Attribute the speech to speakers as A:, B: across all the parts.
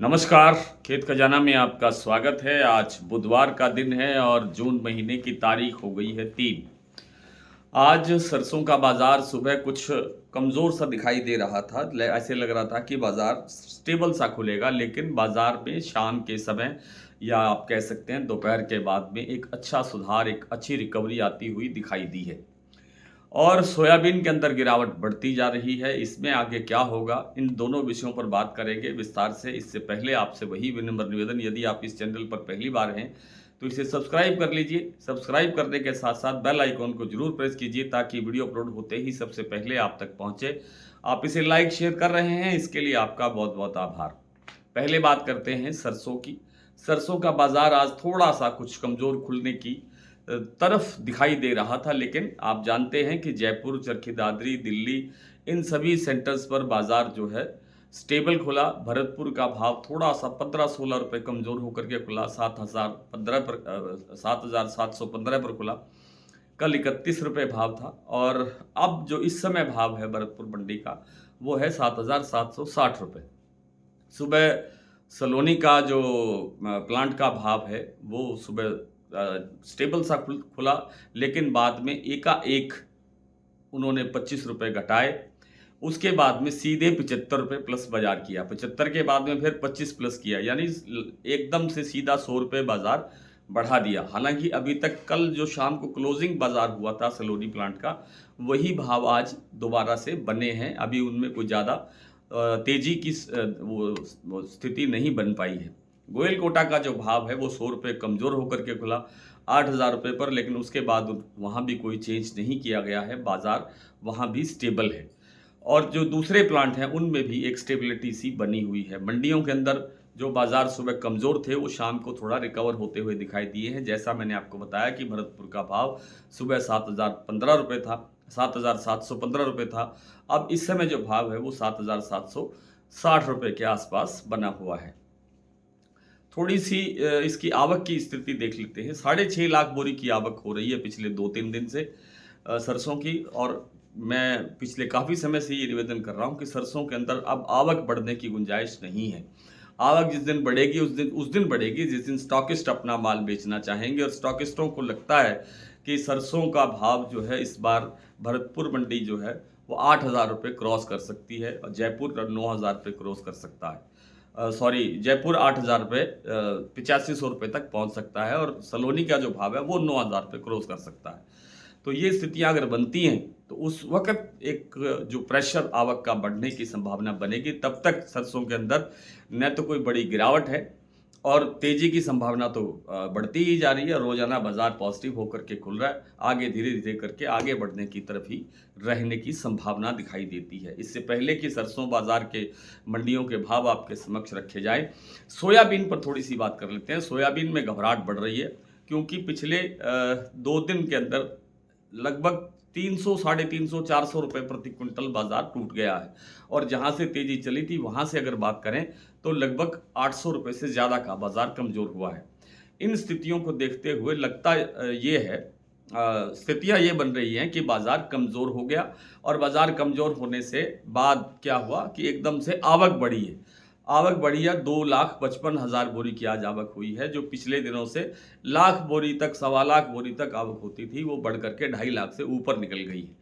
A: नमस्कार। खेत खजाना में आपका स्वागत है। आज बुधवार का दिन है और जून महीने की तारीख हो गई है 3। आज सरसों का बाजार सुबह कुछ कमज़ोर सा दिखाई दे रहा था। ऐसे लग रहा था कि बाजार स्टेबल सा खुलेगा, लेकिन बाजार में शाम के समय या आप कह सकते हैं दोपहर के बाद में एक अच्छा सुधार, एक अच्छी रिकवरी आती हुई दिखाई दी है। और सोयाबीन के अंदर गिरावट बढ़ती जा रही है। इसमें आगे क्या होगा, इन दोनों विषयों पर बात करेंगे विस्तार से। इससे पहले आपसे वही विनम्र निवेदन, यदि आप इस चैनल पर पहली बार हैं तो इसे सब्सक्राइब कर लीजिए। सब्सक्राइब करने के साथ साथ बेल आइकॉन को जरूर प्रेस कीजिए ताकि वीडियो अपलोड होते ही सबसे पहले आप तक पहुंचे। आप इसे लाइक शेयर कर रहे हैं, इसके लिए आपका बहुत बहुत आभार। पहले बात करते हैं सरसों की। सरसों का बाजार आज थोड़ा सा कुछ कमज़ोर खुलने की तरफ दिखाई दे रहा था, लेकिन आप जानते हैं कि जयपुर, चरखी दादरी, दिल्ली, इन सभी सेंटर्स पर बाजार जो है स्टेबल खुला। भरतपुर का भाव थोड़ा सा 15-16 रुपये कमज़ोर होकर के खुला, 7,715 पर खुला। कल 31 रुपये भाव था और अब जो इस समय भाव है भरतपुर मंडी का वो है 7,760 रुपये। सुबह सलोनी का जो प्लांट का भाव है वो सुबह स्टेबल सा खुला, लेकिन बाद में एकाएक उन्होंने 25 रुपये घटाए। उसके बाद में सीधे 75 रुपये प्लस बाजार किया। 75 के बाद में फिर 25 प्लस किया, यानी एकदम से सीधा 100 रुपये बाजार बढ़ा दिया। हालांकि अभी तक कल जो शाम को क्लोजिंग बाजार हुआ था सलोनी प्लांट का, वही भाव आज दोबारा से बने हैं। अभी उनमें कोई ज़्यादा तेजी की वो स्थिति नहीं बन पाई है। गोयल कोटा का जो भाव है वो 100 रुपये कमज़ोर होकर के खुला 8,000 रुपये पर, लेकिन उसके बाद वहाँ भी कोई चेंज नहीं किया गया है। बाज़ार वहाँ भी स्टेबल है और जो दूसरे प्लांट हैं उनमें भी एक स्टेबिलिटी सी बनी हुई है। मंडियों के अंदर जो बाज़ार सुबह कमज़ोर थे वो शाम को थोड़ा रिकवर होते हुए दिखाई दिए हैं। जैसा मैंने आपको बताया कि भरतपुर का भाव सुबह 7,015 रुपये था, 7,715 रुपये था। अब इस समय जो भाव है वो 7,760 रुपये के आसपास बना हुआ है। थोड़ी सी इसकी आवक की स्थिति देख लेते हैं। 6.5 लाख बोरी की आवक हो रही है पिछले 2-3 दिन से सरसों की, और मैं पिछले काफ़ी समय से ये निवेदन कर रहा हूँ कि सरसों के अंदर अब आवक बढ़ने की गुंजाइश नहीं है। आवक जिस दिन बढ़ेगी उस दिन बढ़ेगी जिस दिन स्टॉकिस्ट अपना माल बेचना चाहेंगे, और स्टॉकिस्टों को लगता है कि सरसों का भाव जो है इस बार भरतपुर मंडी जो है वो 8,000 रुपये क्रॉस कर सकती है और जयपुर 9,000 रुपये क्रॉस कर सकता है। जयपुर 8,000 रुपये 8500 रुपये तक पहुंच सकता है, और सलोनी का जो भाव है वो 9,000 रुपये क्रॉस कर सकता है। तो ये स्थितियां अगर बनती हैं तो उस वक्त एक जो प्रेशर आवक का बढ़ने की संभावना बनेगी। तब तक सरसों के अंदर न तो कोई बड़ी गिरावट है और तेजी की संभावना तो बढ़ती ही जा रही है। रोजाना बाजार पॉजिटिव होकर के खुल रहा है, आगे धीरे धीरे करके आगे बढ़ने की तरफ ही रहने की संभावना दिखाई देती है। इससे पहले कि सरसों बाजार के मंडियों के भाव आपके समक्ष रखे जाए, सोयाबीन पर थोड़ी सी बात कर लेते हैं। सोयाबीन में घबराहट बढ़ रही है क्योंकि पिछले 2 दिन के अंदर लगभग 300, 350, 400 रुपये प्रति क्विंटल बाजार टूट गया है, और जहां से तेजी चली थी वहां से अगर बात करें तो लगभग 800 रुपये से ज़्यादा का बाजार कमज़ोर हुआ है। इन स्थितियों को देखते हुए लगता ये है, स्थितियां ये बन रही हैं कि बाजार कमज़ोर हो गया, और बाजार कमज़ोर होने से बाद क्या हुआ कि एकदम से आवक बढ़ी है। आवक बढ़ी है, 2,55,000 बोरी की आज आवक हुई है, जो पिछले दिनों से लाख बोरी तक, 1.25 लाख बोरी तक आवक होती थी, वो बढ़ करके 2.5 लाख से ऊपर निकल गई है।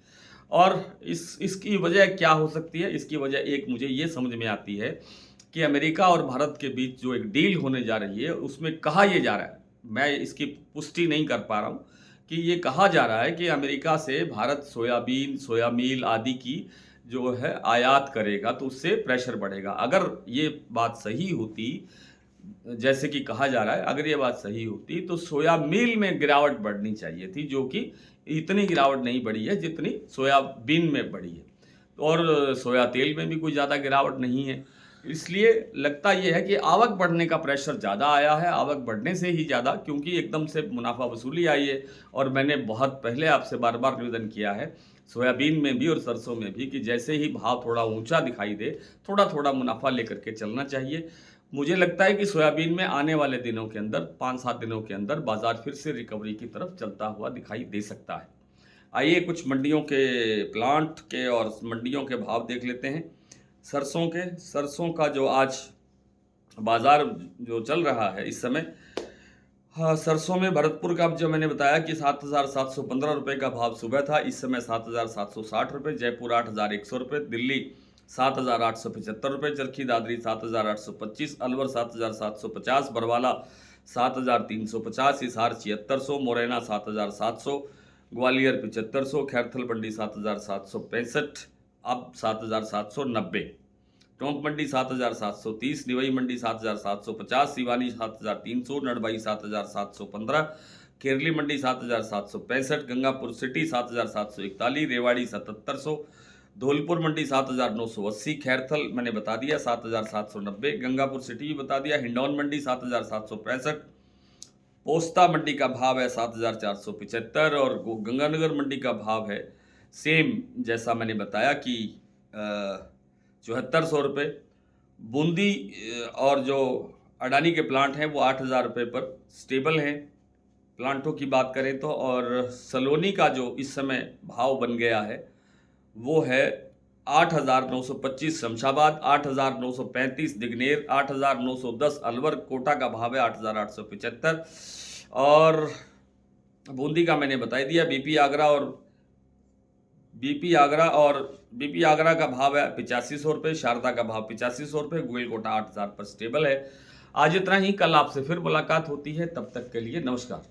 A: और इसकी वजह क्या हो सकती है? इसकी वजह एक मुझे ये समझ में आती है कि अमेरिका और भारत के बीच जो एक डील होने जा रही है उसमें कहा यह जा रहा है, मैं इसकी पुष्टि नहीं कर पा रहा हूँ, कि ये कहा जा रहा है कि अमेरिका से भारत सोयाबीन, सोयामील आदि की जो है आयात करेगा तो उससे प्रेशर बढ़ेगा। अगर ये बात सही होती, जैसे कि कहा जा रहा है, अगर ये बात सही होती तो सोया मील में गिरावट बढ़नी चाहिए थी, जो कि इतनी गिरावट नहीं बढ़ी है जितनी सोयाबीन में बढ़ी है, और सोया तेल में भी कोई ज़्यादा गिरावट नहीं है। इसलिए लगता यह है कि आवक बढ़ने का प्रेशर ज़्यादा आया है, आवक बढ़ने से ही ज़्यादा, क्योंकि एकदम से मुनाफा वसूली आई है। और मैंने बहुत पहले आपसे बार बार निवेदन किया है, सोयाबीन में भी और सरसों में भी, कि जैसे ही भाव थोड़ा ऊंचा दिखाई दे, थोड़ा थोड़ा मुनाफा लेकर के चलना चाहिए। मुझे लगता है कि सोयाबीन में आने वाले दिनों के अंदर, 5-7 दिनों के अंदर बाजार फिर से रिकवरी की तरफ चलता हुआ दिखाई दे सकता है। आइए कुछ मंडियों के प्लांट के और मंडियों के भाव देख लेते हैं। सरसों का जो आज बाजार जो चल रहा है इस समय, हाँ, सरसों में भरतपुर का जो मैंने बताया कि 7,715 रुपये का भाव सुबह था, इस समय 7,760 रुपये, जयपुर 8,100 रुपये, दिल्ली 7,875 रुपये, चरखी दादरी 7,825, अलवर 7,750, बरवाला 7,350, हिसार 7,600, मुरैना 7,700, ग्वालियर 7,500, खैरथल मंडी 7,765, अब 7,790, टोंक मंडी 7,730, निवई मंडी 7,750, सिवानी 7,300, नड़बई 7,715, केरली मंडी 7,765, गंगापुर सिटी 7,741, रेवाड़ी 7,700, धौलपुर मंडी 7,980, खैरथल मैंने बता दिया 7,790, गंगापुर सिटी भी बता दिया, हिंडौन मंडी 7,765, पोस्ता मंडी का भाव है 7,475 और गंगानगर मंडी का भाव है सेम जैसा मैंने बताया कि 7,400 रुपये। बूंदी और जो अडानी के प्लांट हैं वो 8,000 रुपये पर स्टेबल हैं प्लांटों की बात करें तो, और सलोनी का जो इस समय भाव बन गया है वो है 8,925 शमशाबाद, 8,935 दिगनेर, 8,910 अलवर, कोटा का भाव है 8,875 और बूंदी का मैंने बता दिया। बीपी आगरा का भाव है 8500 रुपये, शारदा का भाव 8500 रुपये, गोयल कोटा 8,000 पर स्टेबल है। आज इतना ही, कल आपसे फिर मुलाकात होती है, तब तक के लिए नमस्कार।